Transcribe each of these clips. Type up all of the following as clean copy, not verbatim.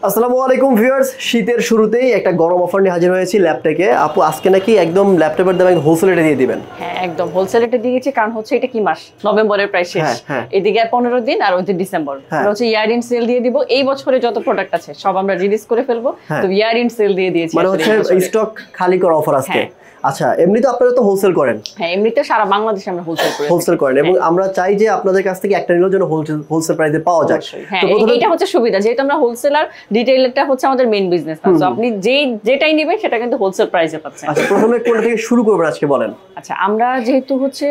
আসসালামু আলাইকুম ভিউয়ার্স, শীতের শুরুতেই একটা গরম অফার নিয়ে হাজির হয়েছি ল্যাপটেকে। আপু আজকে নাকি একদম ল্যাপটপের দাম হোলসেল রেটে দিয়ে দিবেন? হ্যাঁ, একদম হোলসেল রেটে দিয়েছি, কারণ হচ্ছে এটা কি মাস, নভেম্বরের প্রায় শেষ, এদিকে আর 15 দিন আর ওইদিকে ডিসেম্বর, হচ্ছে ইয়ার ইন সেল দিয়ে দিব। এই বছরে যত প্রোডাক্ট আছে সব আমরা রিলিজ করে ফেলবো, তো ইয়ার ইন সেল দিয়ে দিয়েছি, মানে হচ্ছে স্টক খালি করা অফার আজকে। আচ্ছা, এমনি তো আপনারা তো হোলসেল করেন? হ্যাঁ, এমনিতে সারা বাংলাদেশে আমরা হোলসেল করেন এবং আমরা চাই যে আপনাদের কাছ থেকে একটা নিলেও যেন হোলসেল প্রাইসে পাওয়া যায়। হ্যাঁ, এটা হচ্ছে সুবিধা, যেহেতু আমরা হোলসেলার, রিটেইলারটা হচ্ছে আমাদের মেইন বিজনেস, তো আপনি যেটাই নেবেন সেটা কিন্তু হোলসেল প্রাইসে পাচ্ছেন। আচ্ছা, প্রথমে কোনটা থেকে শুরু করবেন আজকে বলেন? আচ্ছা, আমরা যেহেতু হচ্ছে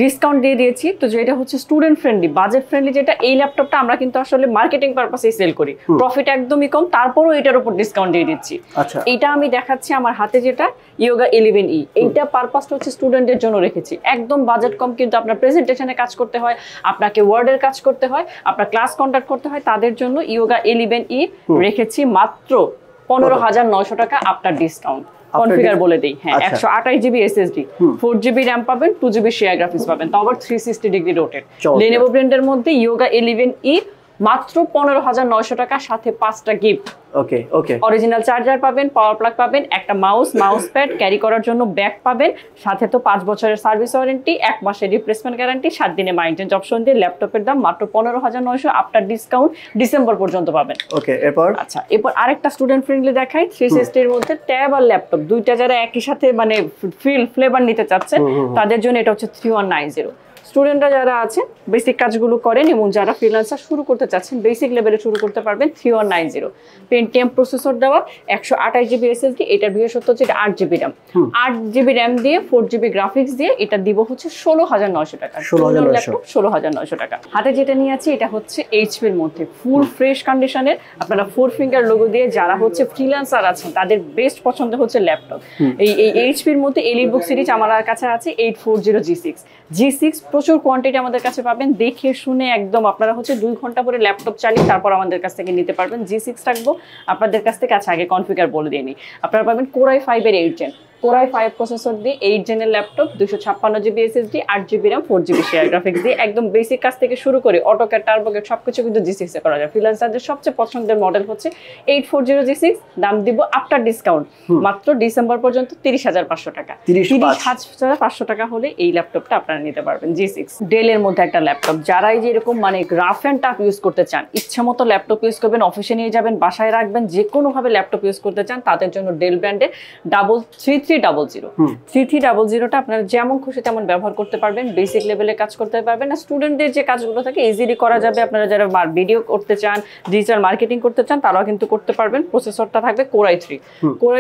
ডিসকাউন্ট দিয়ে দিয়েছি, তো যেটা হচ্ছে স্টুডেন্ট ফ্রেন্ডলি, বাজেট ফ্রেন্ডলি, যেটা এই ল্যাপটপটা আমরা কিন্তু আসলে মার্কেটিং পারপাসে সেল করি, প্রফিট একদমই কম, তারপরও এটার উপর ডিসকাউন্ট দিয়ে দিচ্ছি। আচ্ছা, এটা আমি দেখাচ্ছি আমার হাতে, যেটা ইয়োগা 11E, এইটা পারপাসটা হচ্ছে স্টুডেন্টদের জন্য রেখেছি, একদম বাজেট কম, কিন্তু আপনার প্রেজেন্টেশনে কাজ করতে হয়, আপনাকে ওয়ার্ডের কাজ করতে হয়, আপনার ক্লাস কন্ডাক্ট করতে হয়, তাদের জন্য ইয়োগা 11E রেখেছি মাত্র 15,900 টাকা আফটার ডিসকাউন্ট। কনফিগার বলে দেই, হ্যাঁ, 128 জিবি SSD, 4 জিবি র্যাম পাবেন, 2 জিবি শেয়ার গ্রাফিক্স পাবেন, তো আবার 360 ডিগ্রি রোটেট। Lenovo ব্র্যান্ডের মধ্যে ইয়োগা 11E মাত্র 15,900 টাকা, সাথে 5টা গিফট। ওকে ওকে, অরিজিনাল চার্জার পাবেন, পাওয়ার প্লাগ পাবেন, একটা মাউস প্যাড, ক্যারি করার জন্য ব্যাগ পাবেন, সাথে তো 5 বছরের সার্ভিস ওয়ারেন্টি, 1 মাসের রিপ্লেসমেন্ট গ্যারান্টি, 7 দিনে মাইন্টেন্স অপশন দিয়ে ল্যাপটপের দাম মাত্র 15,900 আফটার ডিসকাউন্ট ডিসেম্বর পর্যন্ত পাবেন। ওকে, এরপর আচ্ছা, এরপর আরেকটা স্টুডেন্ট ফ্রেন্ডলি দেখাই, 360 এর মধ্যে ট্যাব আর ল্যাপটপ দুইটা যারা একই সাথে মানে ফ্লেভার নিতে চাচ্ছেন, তাদের জন্য এটা হচ্ছে 3190। স্টুডেন্টরা যারা আছেন, বেসিক কাজগুলো করেন এবং যারা ফ্রিল্যান্সার শুরু করতে চাচ্ছেন, বেসিক লেভেলে শুরু করতে পারবেন। 3190 পেন্টিয়াম প্রসেসর দেওয়া, 128 জিবি SSD, এটার বিশেষত্ব হচ্ছে এটা 8 জিবি র্যাম, 8 জিবি র্যাম দিয়ে 4 জিবি গ্রাফিক্স দিয়ে এটা দিব হচ্ছে 16,900 টাকা, 16,900 টাকা। হাতে যেটা নিয়ে আছি এটা হচ্ছে এইচপি এর মধ্যে ফুল ফ্রেশ কন্ডিশনের, আপনারা 4 ফিঙ্গার লোগো দিয়ে যারা হচ্ছে ফ্রিল্যান্সার আছেন তাদের বেস্ট পছন্দ হচ্ছে ল্যাপটপ। এই এইচপি এর মধ্যে এলিটবুক সিরিজ আমার কাছে আছে 840 G6 প্রচুর কোয়ান্টিটি আমাদের কাছে পাবেন, দেখে শুনে একদম আপনারা হচ্ছে 2 ঘন্টা পরে ল্যাপটপ চালিয়ে তারপর আমাদের কাছ থেকে নিতে পারবেন। G6 রাখবো আপনাদের কাছ থেকে। আচ্ছা, আগে কনফিগার বলে দিয়ে নিই, আপনারা পাবেন Core i5 এর 8 জেন, Core i5 প্রসেসর দিয়ে 8 জেনের laptop, 256 GB SSD, 8 GB RAM, 4 GB share graphics দিয়ে একদম বেসিক কাজ থেকে শুরু করে অটোক্যাড, টার্বোক্যাড সবকিছু কিন্তু G6 এ করা যায়। ফ্রিল্যান্সারদের সবচেয়ে পছন্দের মডেল হচ্ছে 840 G6, দাম দিব আফটার ডিসকাউন্ট মাত্র ডিসেম্বর পর্যন্ত 30,500 টাকা। 30,500 টাকা হলে এই ল্যাপটপটা আপনারা নিতে পারবেন। G6 ডেলের মধ্যে একটা ল্যাপটপ, যারাই যেরকম মানে রাফ অ্যান্ড টাফ ইউজ করতে চান, ইচ্ছা মতো ল্যাপটপ ইউজ করবেন, অফিসে নিয়ে যাবেন, বাসায় রাখবেন, যে কোনোভাবে ল্যাপটপ ইউজ করতে চান, তাদের জন্য ডেল ব্র্যান্ডের 3300টা আপনারা যেমন খুশি তেমন ব্যবহার করতে পারবেন, বেসিক লেভেলে কাজ করতে পারবেন। আর স্টুডেন্টদের যে কাজগুলো থাকে ইজিলি করা যাবে, আপনারা যারা ভিডিও করতে চান, ডিজিটাল মার্কেটিং করতে চান, তারাও কিন্তু করতে পারবেন। প্রসেসরটা থাকবে Core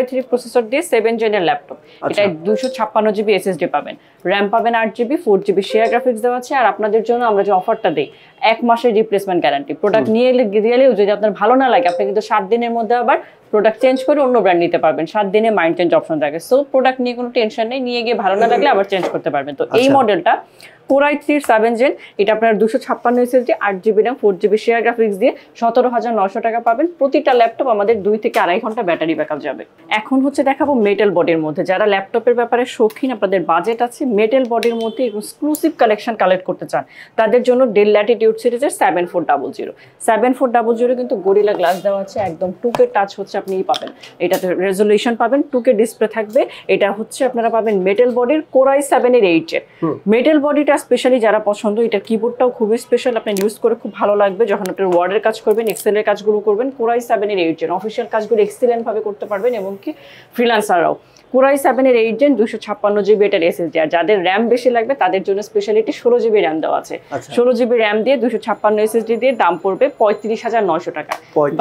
i3 প্রসেসর দিয়ে 7 জেনের ল্যাপটপ, এটা 256 জিবি SSD পাবেন, র্যাম পাবেন 8 জিবি, 4 জিবি শেয়ার গ্রাফিক্স দেওয়া আছে। আর আপনাদের জন্য আমরা যে অফারটা দিই, 1 মাসের রিপ্লেসমেন্ট গ্যারান্টি, প্রোডাক্ট নিয়ে গেলেও যদি আপনার ভালো না লাগে, আপনি কিন্তু 7 দিনের মধ্যে আবার প্রোডাক্ট চেঞ্জ করে অন্য ব্র্যান্ড নিতে পারবেন, 7 দিনে মাইন্ড চেঞ্জ অপশন থাকে। সো প্রোডাক্ট নিয়ে কোনো টেনশন নেই, নিয়ে গিয়ে ভালো না লাগলে আবার চেঞ্জ করতে পারবেন। তো এই মডেলটা Core i3 7 জেন, এটা আপনার 256 SSD, 8 GB RAM, 4 GB share graphics দিয়ে 17,900 টাকা পাবেন। প্রতিটা ল্যাপটপ আমাদের 2 থেকে 2.5 ঘন্টা ব্যাটারি ব্যাকআপ যাবে। এখন হচ্ছে দেখাবো মেটাল বডির মধ্যে, যারা ল্যাপটপের ব্যাপারে শৌখিন, আপনাদের বাজেট আছে, মেটাল বডির মধ্যে এক্সক্লুসিভ কালেকশন কালেক্ট করতে চান, তাদের জন্য ডেল ল্যাটিটিউড সিরিজের 7400 কিন্তু গরিলা গ্লাস দেওয়া আছে, একদম 2K টাচ হচ্ছে আপনি পাবেন, এটাতে রেজোলিউশন পাবেন, 2K ডিসপ্লে থাকবে। এটা হচ্ছে আপনারা পাবেন মেটাল বডির Core i7 এর 8 জেন। মেটাল বডিটা স্পেশালি যারা পছন্দ, এটা কিবোর্ডটাও খুবই স্পেশাল, আপনি ইউজ করে খুব ভালো লাগবে যখন আপনি ওয়ার্ডের কাজ করবেন, এক্সেলের কাজগুলো করবেন। Core i7 এর 8 জেন অফিসিয়াল কাজগুলো এক্সিলেন্ট ভাবে করতে পারবেন, এবং কি ফ্রিল্যান্সাররাও। Core i7 এর 8 জেন, 256 জিবি এটার SSD, আর যাদের র্যাম বেশি লাগবে তাদের জন্য স্পেশালিটি 16 জিবি র্যাম দেওয়া আছে। 16 জিবি র্যাম দিয়ে 256 SSD দিয়ে দাম পড়বে 35,900 টাকা।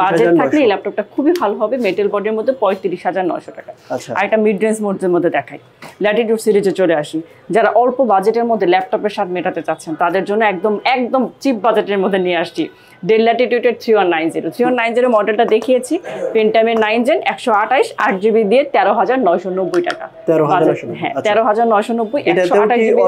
বাজেট থাকলে এই ল্যাপটপটা খুবই ভালো হবে, মেটাল বডির মধ্যে 35,900 টাকা। আর একটা মিড রেঞ্জ মধ্যে দেখাই, ল্যাটিটিউড সিরিজে চলে আসি, যারা অল্প বাজেটের মধ্যে ল্যাপটপের স্বাদ মেটাতে চাচ্ছেন, তাদের জন্য একদম চিপ বাজেটের মধ্যে নিয়ে আসছি ডেল ল্যাটিটিউডের 3190 মডেলটা দেখিয়েছি, পেন্টামের 9 জেন, 128 8 জিবি দিয়ে 13,990 টাকা। হ্যাঁ, 13,990, 128 জিবি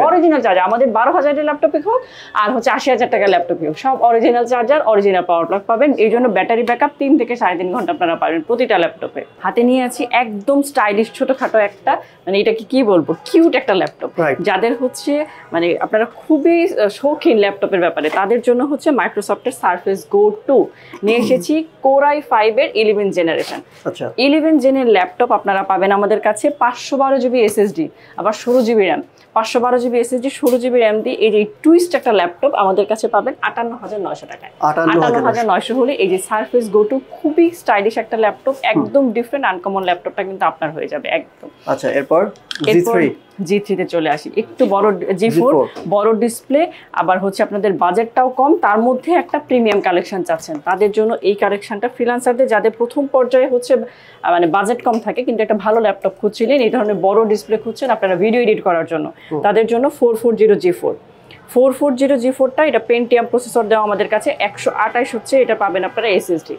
অরিজিনাল চার্জার, আমাদের 12,000 ল্যাপটপে হোক আর হচ্ছে 80,000 টাকার ল্যাপটপে হোক, সব অরিজিনাল চার্জার, অরিজিনাল পাওয়ার প্লাগ পাবেন। এই জন্য ব্যাটারি ব্যাকআপ 3 থেকে 3.5 ঘন্টা আপনারা পাবেন প্রতিটা ল্যাপটপে। হাতে নিয়ে আছি একদম স্টাইলিশ ছোটখাটো একটা, মানে এটাকে কি বলবো, কিউট একটা ল্যাপটপ। যাদের হচ্ছে মানে আপনারা খুবই শৌখিন ল্যাপটপের ব্যাপারে, তাদের জন্য হচ্ছে মাইক্রো মাইক্রোসফটের সারফেস গো 2 নিয়ে এসেছি Core i5 এর 11 জেনারেশন। আচ্ছা 11 জেনের ল্যাপটপ আপনারা পাবেন আমাদের কাছে 512 জিবি এসএসডি, আবার 16 GB RAM. 512 GB SSD 16 GB RAM দিয়ে এই যে টুইস্ট একটা ল্যাপটপ আমাদের কাছে পাবেন 58900 টাকায়। 58900 হলে এই যে সারফেস গো 2 খুবই স্টাইলিশ একটা ল্যাপটপ, একদম ডিফারেন্ট আনকমন ল্যাপটপটা কিন্তু আপনার হয়ে যাবে একদম। আচ্ছা এরপর G3 তে চলে আসি, একটু বড় G4 বড় ডিসপ্লে, আবার হচ্ছে আপনাদের বাজেটটাও কম, তার মধ্যে একটা প্রিমিয়াম কালেকশন চাচ্ছেন তাদের জন্য এই কালেকশনটা। ফ্রিল্যান্সারদের যাদের প্রথম পর্যায়ে হচ্ছে মানে বাজেট কম থাকে কিন্তু একটা ভালো ল্যাপটপ খুঁজছিলেন, এই ধরনের বড় ডিসপ্লে খুঁজছেন আপনারা ভিডিও এডিট করার জন্য, তাদের জন্য 440 G4টা এটা পেন্টিয়াম প্রসেসর দেওয়া আমাদের কাছে, 128 হচ্ছে এটা পাবেন আপনারা এসএসডি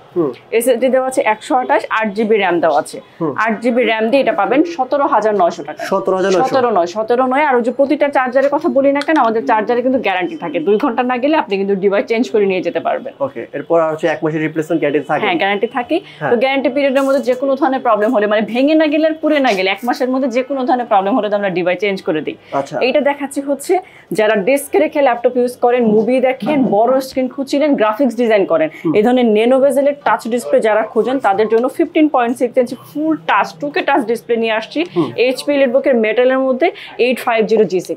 দেওয়া আছে 128, 8 জিবি র্যাম দেওয়া আছে। 8 জিবি র্যাম দিয়ে এটা পাবেন 17900 টাকা। 17 আর ওই যে প্রতিটা চার্জারের কথা বলি না কেন, আমাদের চার্জারে কিন্তু গ্যারান্টি থাকে, 2 ঘন্টা না গেলে আপনি কিন্তু ডিভাইস চেঞ্জ করে নিয়ে যেতে পারবেন। ওকে এরপর আর হচ্ছে 1 মাসের রিপ্লেসমেন্ট গ্যারান্টি থাকে। হ্যাঁ গ্যারান্টি থাকে। তো গ্যারান্টি পিরিয়ডের মধ্যে যে কোনো ধরনের প্রবলেম হলে, মানে ভেঙে না গেলে আর পুড়ে না গেলে 1 মাসের মধ্যে যে কোনো ধরনের প্রবলেম হলে আমরা ডিভাইস চেঞ্জ করে দিই। আচ্ছা এইটা দেখাচ্ছি হচ্ছে যারা ডেস্কে রেখে ল্যাপটপ ইউজ করেন, মুভি দেখেন, বড় স্ক্রিন খুঁজছিলেন, গ্রাফিক্স ডিজাইন করেন, এই ধরনের ন্যানো বেজেলের টাচ ডিসপ্লে যারা খোঁজেন তাদের জন্য 15.6 inch full touch 2K touch display নিয়ে আসছি এইচপি এলিটবুকের মেটালের মধ্যে 850G6।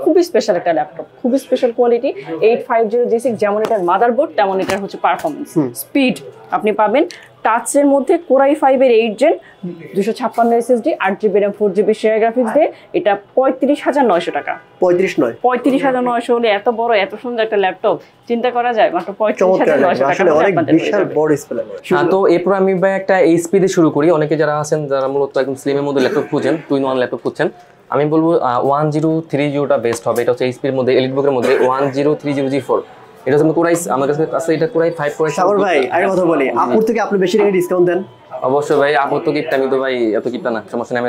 খুবই স্পেশাল একটা ল্যাপটপ, খুবই স্পেশাল কোয়ালিটি। 850G6 যেমন এটার মাদারবোর্ড তেমন এটার হচ্ছে পারফরমেন্স, স্পিড আপনি পাবেন। টাচের মধ্যে Core i5 এর 8 gen 256 SSD 8 GB RAM 4 GB share graphics দিয়ে এটা 35900 টাকা। 35900 হলে এত বড় এত সুন্দর একটা ল্যাপটপ চিন্তা করা যায় মাত্র 35900 টাকা। আসলে অনেক বিশাল বড় ডিসপ্লে। তো এরপর আমি ভাই একটা এইচপি দিয়ে শুরু করি। অনেকে যারা আছেন যারা মূলত একদম স্লিমের মধ্যে ল্যাপটপ খুঁজেন, 2-in-1 ল্যাপটপ খুঁজছেন, আমি বলবো 1030টা বেস্ট হবে। এটা হচ্ছে এইচপির মধ্যে এলিটবুকের মধ্যে 1030G4। এটা হচ্ছে আমার কাছে আছে, এটা Core i5 সাগর ভাই আরেক কথা বলি, আপুর থেকে আপনি বেশি টাকা ডিসকাউন্ট দেন। অবশ্যই ভাই, আপু তো গিফট, আমি তো ভাই এত গিফট না, সমস্যা নেই, আমি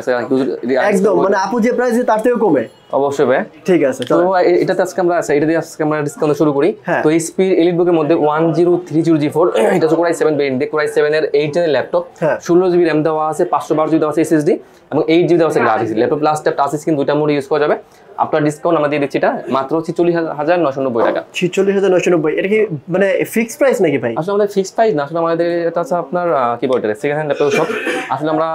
একদম মানে আপু যে প্রাইস তার থেকেও কমে। অবশ্যই ভাই ঠিক আছে। তো এটাতে আজকে আমরা এটা দিয়ে আজকে আমরা ডিসকাউন্ট শুরু করি। তো এইচপি এলিটবুকের মধ্যে 1030G4 এটা হচ্ছে Core i7 ভেরিয়েন্ট দিয়ে Core i7 এর 8 জেনের ল্যাপটপ, 16 জিবি র্যাম দেওয়া আছে, 512 জিবি দেওয়া আছে এসএসডি এবং 8 জিবি দেওয়া আছে graphics. Laptop plus tab touch screen দুইটা মোড ইউজ করা যাবে। আপনার ডিসকাউন্ট আমরা দিয়ে দিচ্ছি এটা মাত্র 46990 টাকা। 46990 এটা কি মানে ফিক্সড প্রাইস নাকি ভাই? আসলে আমাদের ফিক্সড প্রাইস না, আসলে আমাদের এটা হচ্ছে আপনার কি বলতে সেকেন্ড হ্যান্ড ল্যাপটপ সব। আসলে আমরা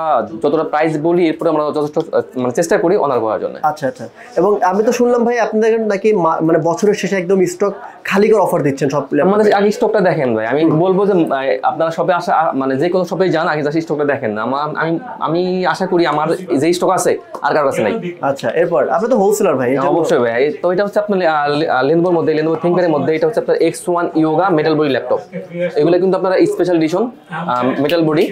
যতটা প্রাইস বলি এরপরে আমরা যথেষ্ট মানে চেষ্টা করি অনার করার জন্য। আচ্ছা আচ্ছা। এবং আমি তো শুনলাম ভাই আপনাদের নাকি মানে বছরের শেষে একদম স্টক খালি করে অফার দিচ্ছেন সব ল্যাপটপ। আমাদের আগে স্টকটা দেখেন ভাই, আমি বলবো যে আপনারা শপে আসা মানে যে কোনো শপে যান আগে স্টকটা দেখেন না। আমি আশা করি আমার যে স্টক আছে আর কারোর কাছে নাই। আচ্ছা এরপর আপনি তো হোলসেলার ভাই। অবশ্যই ভাই। তো এটা হচ্ছে আপনার লেনোভোর মধ্যে Lenovo ThinkPad-এর মধ্যে এটা হচ্ছে আপনার X1 Yoga metal body laptop. এগুলো কিন্তু আপনারা special edition metal body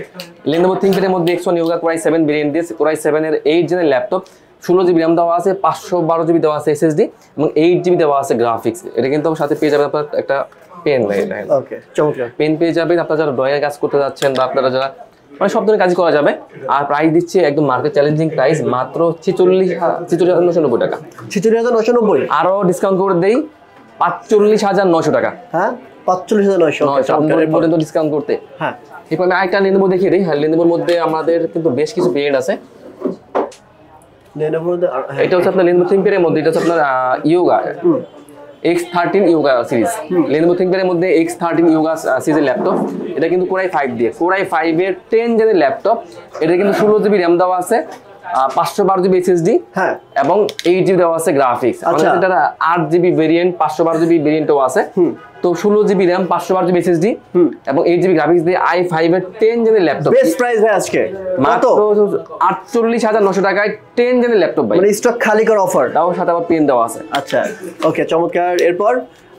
Lenovo ThinkPad-এর মধ্যে X1 Yoga Core i7 variant দিয়ে Core i7 এর 8 জেনের ল্যাপটপ, 16 জিবি র্যাম দেওয়া আছে, 512 জিবি দেওয়া আছে এসএসডি এবং 8 জিবি দেওয়া আছে গ্রাফিক্স। এটা কিন্তু সাথে পেয়ে যাবেন আপনার একটা পেন ভাই। ওকে চমৎকার পেন পেয়ে যাবেন আপনারা যারা ড্রয়িং কাজ করতে যাচ্ছেন বা আপনারা যারা মানে সব ধরনের কাজ করা যাবে। আর প্রাইস দিচ্ছে একদম মার্কেট চ্যালেঞ্জিং প্রাইস মাত্র 46990 টাকা। 46990 আরো ডিসকাউন্ট করে দেই 45900 টাকা। হ্যাঁ 45900 পর্যন্ত ডিসকাউন্ট করতে। হ্যাঁ এরপর আমি আরেকটা Lenovo দেখিয়ে দিই। হ্যাঁ Lenovoর মধ্যে আমাদের কিন্তু বেশ কিছু ভেরিয়েন্ট আছে। এটা হচ্ছে আপনার Lenovo ThinkPad-এর মধ্যে, এটা হচ্ছে আপনার Yoga X13 Yoga series. Lenovo ThinkPad-এর মধ্যে X13 Yoga সিরিজের ল্যাপটপ। এটা কিন্তু Core i5 দিয়ে Core i5 এর 10 জেনের ল্যাপটপ। এটা কিন্তু 16 জিবি র্যাম দেওয়া আছে, 512 জিবি এসএসডি এবং 8 জিবি দেওয়া আছে গ্রাফিক্স। আমাদের এটা 8 জিবি ভেরিয়েন্ট 512 জিবি ভেরিয়েন্টও আছে। তো 16 জিবি র্যাম 512 জিবি এসএসডি এবং 8 জিবি গ্রাফিক্স দিয়ে i5 এর 10 জেনের ল্যাপটপ। বেস্ট প্রাইস ভাই আজকে মাত্র 48900 টাকায় 10 জেনের ল্যাপটপ ভাই। মানে স্টক খালি করে অফার, তাও সাথে আবার পেন দেওয়া আছে। আচ্ছা ওকে চমৎকার। এরপর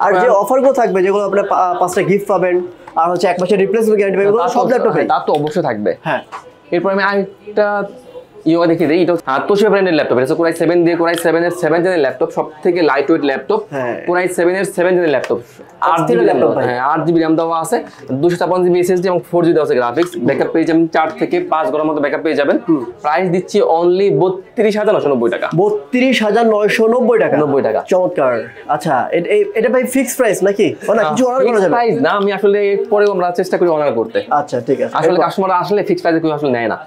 আর যে অফারগুলো থাকবে যেগুলো আপনি 5টা গিফট পাবেন আর হচ্ছে 1 মাসের রিপ্লেসমেন্ট গ্যারান্টি পাবেন সব ল্যাপটপে, তা তো অবশ্যই থাকবে। হ্যাঁ এরপর আমি আরেকটা Yoga দেখিয়ে দিই। এটা Toshiba ব্র্যান্ডের ল্যাপটপ। এটা Core i7 দিয়ে Core i7 এর 7 জেনের ল্যাপটপ, সব থেকে light weight laptop. Core i7 এর 7 জেনের ল্যাপটপ, 8 জিবি ল্যাপটপ। হ্যাঁ 8 জিবি র্যাম দেওয়া আছে, 256 জিবি এসএসডি এবং 4 জিবি দেওয়া আছে গ্রাফিক্স। ব্যাকআপ পেয়ে যাবেন 4 থেকে 5 ঘন্টার মতো ব্যাকআপ পেয়ে যাবেন। প্রাইস দিচ্ছি অনলি 32990 টাকা। 32990 টাকা। 90 টাকা চমৎকার। আচ্ছা এটা ভাই ফিক্সড প্রাইস নাকি না কিছু অনার করা যাবে? প্রাইস না, আমি আসলে পরেও আমরা চেষ্টা করি অনার করতে। আচ্ছা ঠিক আছে। আসলে কাস্টমার আসলে ফিক্সড প্রাইসে কেউ আসলে নেয় না।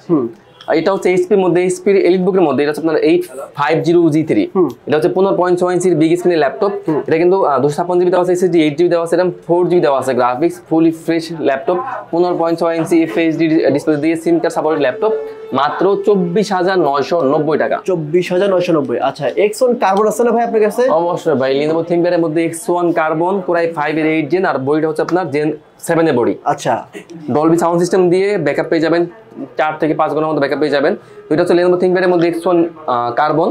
এটা হচ্ছে এইচপির মধ্যে, এইচপির এলিটবুকের মধ্যে, এটা হচ্ছে আপনার 850G3, এটা হচ্ছে 15.6 ইঞ্চির বিগ স্ক্রিনের ল্যাপটপ। এটা কিন্তু 256 জিবি দেওয়া আছে এসএসডি, 8 জিবি দেওয়া আছে RAM, 4 জিবি দেওয়া আছে গ্রাফিক্স, ফুলি ফ্রেশ ল্যাপটপ, 15.6 ইঞ্চি FHD ডিসপ্লে দিয়ে সিম কার্ড সাপোর্টেড ল্যাপটপ, মাত্র 24,990 টাকা। 24,990। আচ্ছা, X1 কার্বন আছে না ভাই আপনার কাছে? অবশ্যই ভাই, Lenovo ThinkPad এর মধ্যে X1 কার্বন Core i5 এর 8 জেন, আর বডিটা হচ্ছে আপনার Gen 7 এর বডি। আচ্ছা, ডলবি সাউন্ড সিস্টেম দিয়ে ব্যাকআপ পেয়ে যাবেন, 4 থেকে 5 ঘন্টার মধ্যে ব্যাকআপ পেয়ে যাবেন। তো এটা হচ্ছে Lenovo ThinkPad এর মধ্যে X1 কার্বন,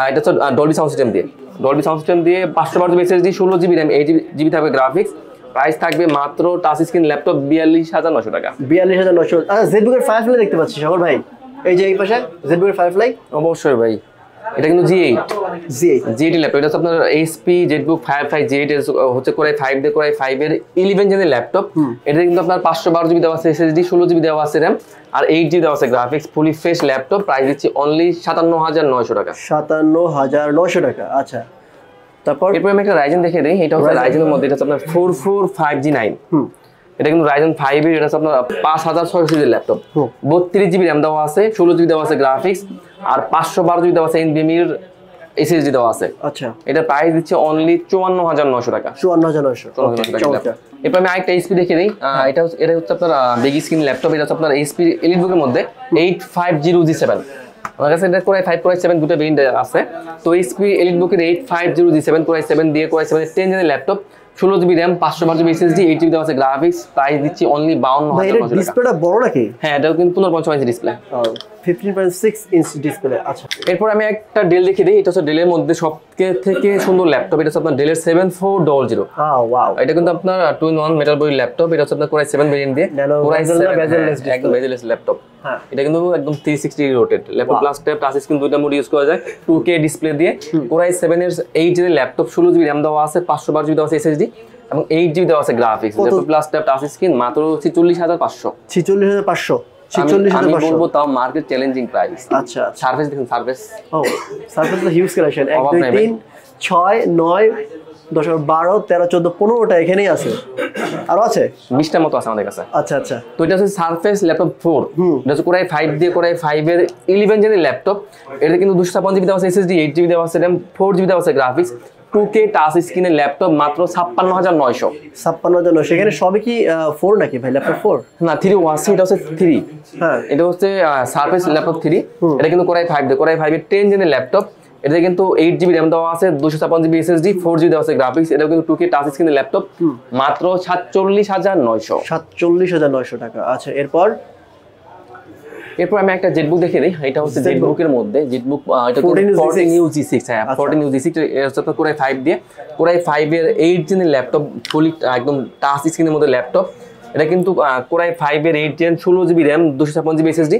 এটা হচ্ছে ডলবি সাউন্ড সিস্টেম দিয়ে, 512 GB SSD, 16 GB RAM, 8 GB থাকবে গ্রাফিক্স। প্রাইস থাকবে মাত্র টাচ স্ক্রিন ল্যাপটপ 42,900 টাকা। 42,900। আচ্ছা, জেডবুকের ফায়ারফ্লাই দেখতে পাচ্ছি সকল ভাই, এই যে এই পাশে জেডবুকের ফায়ারফ্লাই। অবশ্যই ভাই, এটা কিন্তু G8 G8 ল্যাপটপ। এটা হচ্ছে আপনার HP জেটবুক ফায়ারফ্লাই G8 হচ্ছে Core i5 দিয়ে Core i5 এর 11 জেনের ল্যাপটপ। এটা কিন্তু আপনার 512 জিবি দেওয়া আছে SSD, 16 জিবি দেওয়া আছে RAM, আর 8 জিবি দেওয়া আছে graphics, fully fresh laptop. Price দিচ্ছি অনলি 57,900 টাকা। 57,900 টাকা। আচ্ছা, তারপর এরপর আমি একটা Ryzen দেখে দিই। এটা হচ্ছে Ryzen-এর মধ্যে, এটা হচ্ছে আপনার 4405G9। এটা কিন্তু Ryzen 5 এর, এটা হচ্ছে আপনার 5600 সিরিজের ল্যাপটপ, 32 জিবি RAM দেওয়া আছে, 16 জিবি দেওয়া আছে গ্রাফিক্স, আর 512 জিবি দেওয়া আছে NVMe এর SSD দেওয়া আছে। আচ্ছা, এটা প্রাইস দিচ্ছে অনলি 54,900 টাকা। 54,900। এরপর আমি আরেকটা HP দেখে দিই। এটা হচ্ছে আপনার বিগ স্ক্রিন ল্যাপটপ। এটা হচ্ছে আপনার HP এলিটবুকের মধ্যে 850G7। আমার কাছে এটা Core i5 Core i7 দুটো ভেরিয়েন্ট আছে। তো HP এলিটবুকের 850G7 Core i7 দিয়ে Core i7 এর 10 জেনের laptop, 16 GB RAM, 512 GB SSD, 8 GB দেওয়া আছে গ্রাফিক্স। প্রাইস দিচ্ছি অনলি 52,900 টাকা। ডিসপ্লেটা বড় নাকি? হ্যাঁ, এটাও কিন্তু 15.6 ইঞ্চি ডিসপ্লে, 15.6 ইঞ্চ ডিসপ্লে। আচ্ছা, এরপর আমি একটা ডেল দেখিয়ে দিই। এটা হচ্ছে ডেলের মধ্যে সবথেকে সুন্দর ল্যাপটপ। এটা হচ্ছে আপনার ডেলের 7400। ওয়াও, এটা কিন্তু আপনার 2-in-1 মেটাল বডি ল্যাপটপ। এটা হচ্ছে আপনার Core i7 ভেরিয়েন্ট দিয়ে, Core i7 একদম বেজেলেস ল্যাপটপ। এটা কিন্তু একদম 360 rotate laptop, plus tab, touch screen, দুইটা মোড ইউজ করা যায়। 2K ডিসপ্লে দিয়ে Core i7 এর 8 জেনের ল্যাপটপ, 16 জিবি RAM দেওয়া আছে, 512 জিবি দেওয়া আছে SSD, এবং 8 জিবি দেওয়া আছে graphics. Laptop plus tab, touch screen, মাত্র 46,500। 46,500। আমি বলবো তাও মার্কেট চ্যালেঞ্জিং প্রাইস। আচ্ছা, সার্ভিস দেখুন, সার্ভিস সার্ভিস তো হিউজ কালেকশন। 1 2 3 6 9 10 12 13 14 15টা এখানেই আছে, আরো আছে 20টার মতো আছে আমাদের কাছে। আচ্ছা আচ্ছা, তো এটা হচ্ছে সারফেস ল্যাপটপ 4। এটা হচ্ছে Core i5 দিয়ে Core i5 এর 11 জেনের ল্যাপটপ। এটা কিন্তু 256 জিবি দেওয়া আছে SSD, 8 জিবি দেওয়া আছে RAM, 4 জিবি দেওয়া আছে গ্রাফিক্স, 2K টাচ স্ক্রিনের ল্যাপটপ, মাত্র 56,900। 56,900। সেখানে সবই কি 4 নাকি ভাই? ল্যাপটপ 4 না, 3 আছে। এটা হচ্ছে 3। হ্যাঁ, এটা হচ্ছে সারফেস ল্যাপটপ 3। এটা কিন্তু Core i5 দিয়ে Core i5 এর 10 জেনের ল্যাপটপ। এটা কিন্তু 8 জিবি RAM দেওয়া আছে, 256 জিবি SSD, 4 জিবি দেওয়া আছে গ্রাফিক্স। এটা কিন্তু 2K টাচ স্ক্রিনের ল্যাপটপ, মাত্র 47,900। 47,900 টাকা। আচ্ছা, এরপর আমি একটা জেটবুক দেখে দিই। এটা হচ্ছে জেটবুকের মধ্যে জেটবুক, এটা 14UG6। হ্যাঁ, 14UG6। এটা হচ্ছে Core i5 দিয়ে Core i5 এর 8 জেনের ল্যাপটপ, ফুলি একদম টাচ স্ক্রিনের মধ্যে ল্যাপটপ। এটা কিন্তু Core i5 এর 8 gen, 16 GB RAM, 256 GB SSD,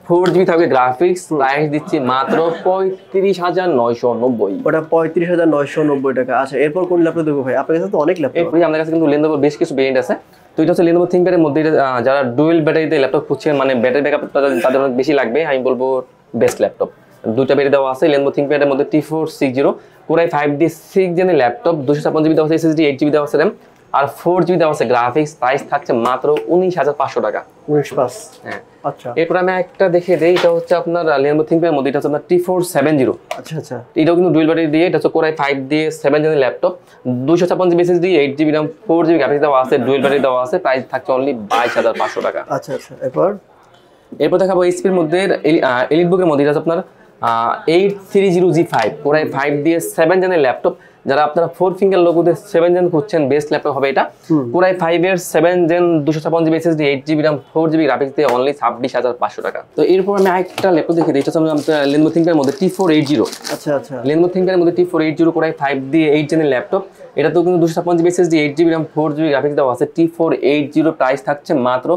4 GB থাকবে গ্রাফিক্স। প্রাইস দিচ্ছি মাত্র 35,990। ওটা 35,990 টাকা। আচ্ছা, এরপর কোন ল্যাপটপ দেখবো ভাই? আপনার কাছে তো অনেক ল্যাপটপ। এরপরে আমাদের কাছে কিন্তু Lenovo বেশ কিছু ভেরিয়েন্ট আছে। তো এটা হচ্ছে Lenovo ThinkPad এর মধ্যে, যারা ডুয়েল ব্যাটারিতে ল্যাপটপ খুঁজছেন, মানে ব্যাটারি ব্যাকআপটা তাদের অনেক বেশি লাগবে, আমি বলবো বেস্ট ল্যাপটপ। দুইটা ব্যাটারি দেওয়া আছে Lenovo ThinkPad এর মধ্যে T460 Core i5 দিয়ে 6 জেনের ল্যাপটপ, 256 জিবি দেওয়া আছে SSD, 8 জিবি দেওয়া আছে RAM, আর 4 জিবি দেওয়া আছে গ্রাফিক্স। প্রাইস থাকছে মাত্র 19,500 টাকা। 19,500। হ্যাঁ, আচ্ছা, এরপর আমি একটা দেখে দেই। এটা হচ্ছে আপনার Lenovo ThinkPad এর মধ্যে, এটা হচ্ছে আপনার T470। আচ্ছা আচ্ছা, এটাও কিন্তু ডুয়েল ব্যাটারি দিয়ে। এটা হচ্ছে Core i5 দিয়ে 7 জেনের laptop, 256 GB SSD, 8 GB RAM, 4 GB graphics দেওয়া আছে, ডুয়েল ব্যাটারি দেওয়া আছে। প্রাইস থাকছে অনলি 22,500 টাকা। আচ্ছা আচ্ছা, এরপর দেখাবো এইচপির মধ্যে এলিটবুকের মধ্যে। এটা হচ্ছে আপনার 830G5 Core i5 দিয়ে 7 জেনের ল্যাপটপ। যারা আপনারা 4 ফিঙ্গার লোগোতে 7 জেন খুঁজছেন, বেস্ট ল্যাপটপ হবে এটা। Core i5 এর 7 gen, 256 GB SSD, 8 GB RAM, 4 GB graphics দিয়ে অনলি 26,500 টাকা। তো এরপর আমি আরেকটা ল্যাপটপ দেখে দিই। এটা হচ্ছে Lenovo ThinkPad এর মধ্যে T480। আচ্ছা আচ্ছা, Lenovo ThinkPad এর মধ্যে T480 Core i5 দিয়ে 8 জেনের ল্যাপটপ। এটা তো কিন্তু 256 GB SSD, 8 GB RAM, 4 GB graphics দেওয়া আছে। T480 প্রাইস থাকছে মাত্র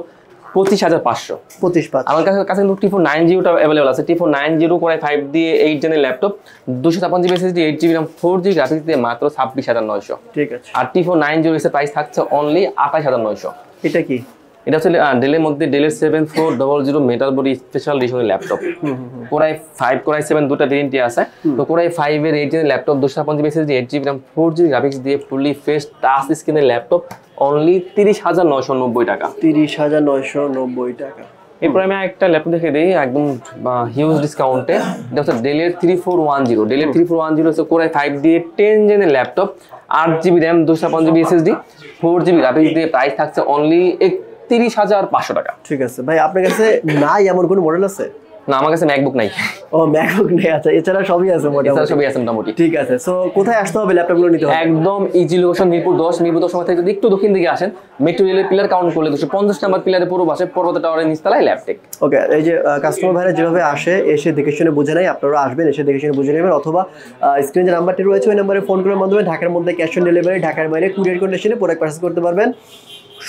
25,500। 25,500। আমার কাছে কিন্তু T490 অ্যাভেলেবল আছে। T490 Core i5 দিয়ে 8 জেনের laptop, 256 GB SSD, 8 GB RAM, 4 GB graphics দিয়ে মাত্র 26,900। ঠিক আছে। আর T490 এর প্রাইস থাকছে অনলি 28,900। এটা কি? এটা হচ্ছে ডেলের মধ্যে ডেলের 7400 মেটাল বডি স্পেশাল এডিশনের laptop. Core i5 Core i7 দুটো ভেরিয়েন্টই আছে। তো Core i5 এর 8 জেনের laptop, 256 GB SSD, 8 GB RAM, 4 GB graphics দিয়ে ফুললি ফ্রেশ টাচ স্ক্রিনের ল্যাপটপ, অনলি 30,990 টাকা। 30,990 টাকা। এরপর আমি একটা ল্যাপটপ দেখে দিই একদম হিউজ ডিসকাউন্টে। এটা হচ্ছে ডেলের 3410। ডেলের 3410 হচ্ছে কোরাই 5 দিয়ে 10 জেনের laptop, 8GB RAM, 256GB SSD, 4GB graphics দিয়ে প্রাইস থাকছে অনলি 31,500 টাকা। ঠিক আছে ভাই, আপনার কাছে নাই এমন কোনো মডেল আছে? না, আমার কাছে ম্যাকবুক নাই। ও ম্যাকবুক নেই, আচ্ছা, এছাড়া সবই আছে এছাড়া মোটামুটি। সবই আছে মোটামুটি। ঠিক আছে, সো কোথায় আসতে হবে ল্যাপটপগুলো নিতে হবে? একদম ইজি লোকেশন মিরপুর 10। মিরপুর 10 থেকে যদি একটু দক্ষিণ দিকে আসেন, মেট্রো রেলের পিলার কাউন্ট করলে 250 নাম্বার পিলারের পুরো পাশে পর্বত টাওয়ারের নিচতলায় ল্যাপটেক। ওকে, এই যে কাস্টমার ভাইরা যেভাবে আসে, এসে দেখে শুনে বুঝে নেয়, আপনারা আসবেন, এসে দেখে শুনে বুঝে নেবেন, অথবা স্ক্রিনে যে নাম্বারটি রয়েছে ওই নাম্বারে ফোন করার মাধ্যমে ঢাকার মধ্যে ক্যাশ অন ডেলিভারি, ঢাকার বাইরে কুরিয়ার কন্ডিশনে প্রোডাক্ট পারচেজ করতে পারবেন।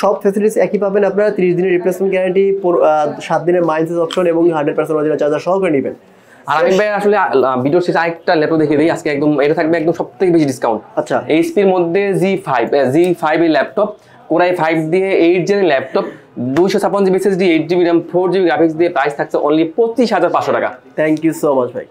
সব ফ্যাসিলিটিস একই পাবেন আপনারা। 30 দিনের রিপ্লেসমেন্ট গ্যারান্টি, 7 দিনের মাইন্ডসেস অপশন এবং 100% অরিজিনাল চার্জার সহ করে নেবেন। আর আমি ভাই আসলে ভিডিওর শেষে আরেকটা ল্যাপটপ দেখিয়ে দিই আজকে। একদম এটা থাকবে একদম সবথেকে বেশি ডিসকাউন্ট। আচ্ছা, এইচপির মধ্যে জি5 এর ল্যাপটপ, কোরাই 5 দিয়ে 8 জেনের laptop, 256GB SSD, 8GB RAM, 4GB graphics দিয়ে প্রাইস থাকছে অনলি 25,500 টাকা। থ্যাংক ইউ সো মাচ ভাই।